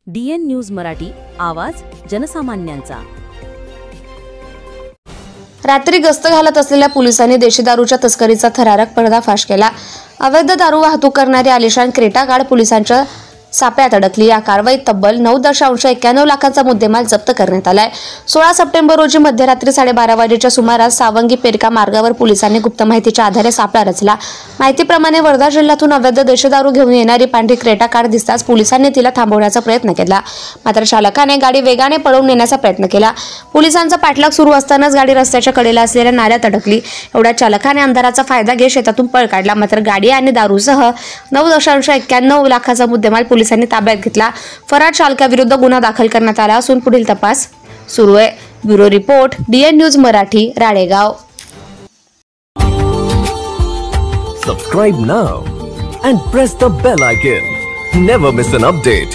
DN news Marathi, आवाज जनसामान्यांचा। रात्री गस्त घालत असलेल्या पोलिसांनी देशी दारूच्या तस्करीचा थरारक पर्दाफाश केला। अवैध दारू वाहतूक करणारी आलिशान क्रेटा कार पोलिसांच्या सापळ्यात अडकली। या कारवाईत तब्बल 9.91 लाखांचा मुद्देमाल जप्त करण्यात आलाय। 16 सप्टेंबर रोजी मध्यरात्री 12:30 वाजेच्या सुमारास सावंगी पेरका मार्गावर पोलिसांनी गुप्त माहितीच्या आधारे सापळा रचला। माहितीप्रमाणे वर्धा जिल्ह्यातून अवैध देशी दारू घेऊन येणारी पांढरी क्रेटा कार दिसताच पोलिसांनी तिला थांबवण्याचा प्रयत्न केला, मात्र चालकाने गाडी वेगाने पळवून नेण्याचा प्रयत्न केला। पोलिसांचा पाठलाग सुरू असतानाच गाडी रस्त्याच्या कडेला असलेल्या नाल्यात अडकली। एवढ्या चालकाने अंधाराचा फायदा घेत शेतातून पळ काढला, मात्र गाडी आणि दारूसह 9.91 लाखाचा मुद्देमाल पोलिसांनी ताब्यात घेतला। फरार चालकाविरुद्ध गुन्हा दाखल करण्यात आला असून पुढील तपास सुरू आहे। Bureau report, DN news Marathi, Ralegaon. Subscribe now and press the bell icon. Never miss an update.